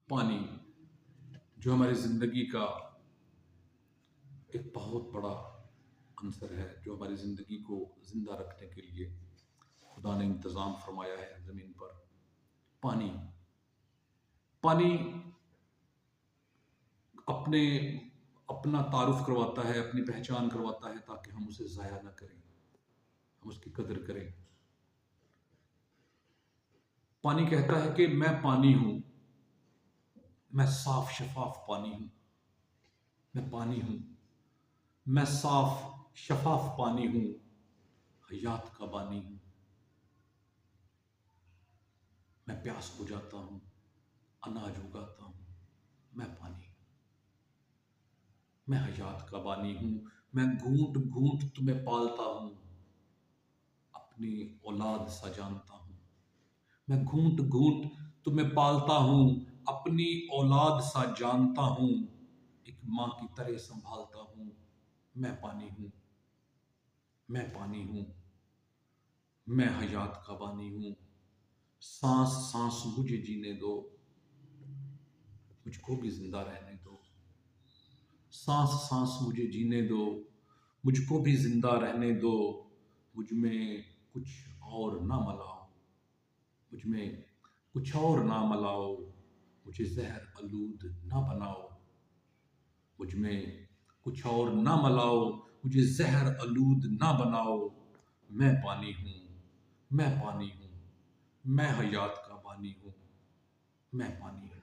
पानी जो हमारी ज़िंदगी का एक बहुत बड़ा अंसर है, जो हमारी ज़िंदगी को ज़िंदा रखने के लिए खुदा ने इंतज़ाम फरमाया है ज़मीन पर। पानी पानी अपने अपना तारुफ करवाता है, अपनी पहचान करवाता है ताकि हम उसे ज़ाया ना करें, हम उसकी कदर करें। पानी कहता है कि मैं पानी हूँ, मैं साफ शफाफ पानी हूँ, मैं पानी हूँ, मैं साफ शफाफ पानी हूँ, हयात का बानी हूँ। मैं प्यास बुझाता हूँ, अनाज उगाता हूँ, मैं पानी। मैं हयात का बानी हूँ, मैं घूंट घूंट तुम्हें पालता हूँ, अपनी औलाद सा जानता हूँ। मैं घूंट घूंट तुम्हें पालता हूँ, अपनी औलाद सा जानता हूँ, एक माँ की तरह संभालता हूँ। मैं पानी हूँ, मैं पानी हूँ, मैं हयात का बानी हूँ। सांस सांस मुझे जीने दो, मुझको भी जिंदा रहने दो। सांस सांस मुझे जीने दो, मुझको भी जिंदा रहने दो। मुझ में कुछ और ना मिलाओ, मुझ में कुछ और ना मिलाओ, मुझे जहर आलूद ना बनाओ। मुझ में कुछ और ना मिलाओ, मुझे जहर आलूद ना बनाओ। मैं पानी हूँ, मैं पानी हूँ, मैं हयात का बानी हूँ, मैं पानी हूँ।